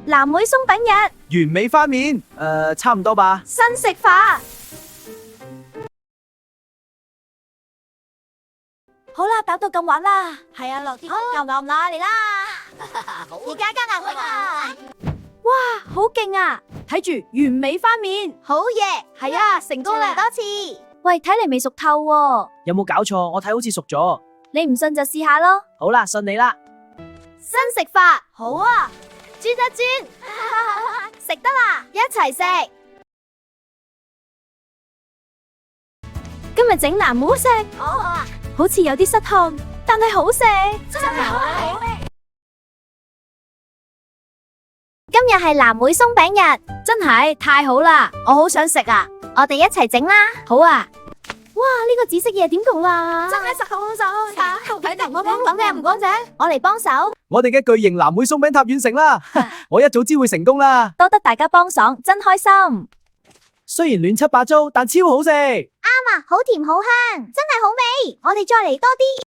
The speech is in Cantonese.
藍莓鬆餅日，完美翻面，差唔多吧。新食法。好啦，飽到咁玩啦。係啊，落啲牛牛奶嚟啦。而家加牛奶啦。哇，好勁啊！睇住完美翻面，好嘢。係啊，成功啦，多次。喂，睇嚟未熟透喎。有冇搞錯？我睇好似熟咗。你唔信就試下咯。好啦，信你啦。新食法，好啊，轉一轉，食得啦，一齊食。今日整藍莓食，好似有啲失控，但係好食，真係好味。今日係藍莓鬆餅日，真係太好啦！我好想食啊，我哋一齊整啦。好啊。哇，呢個紫色嘢點焗啊？真係實好手，睇嚟我幫手嘅唔乾淨，我嚟幫手。我哋嘅巨型藍莓鬆餅塔完成啦！我一早知會成功啦。多得大家幫爽，真開心。雖然亂七八糟，但超好食。啱啊，好甜好香，真係好味。我哋再嚟多啲。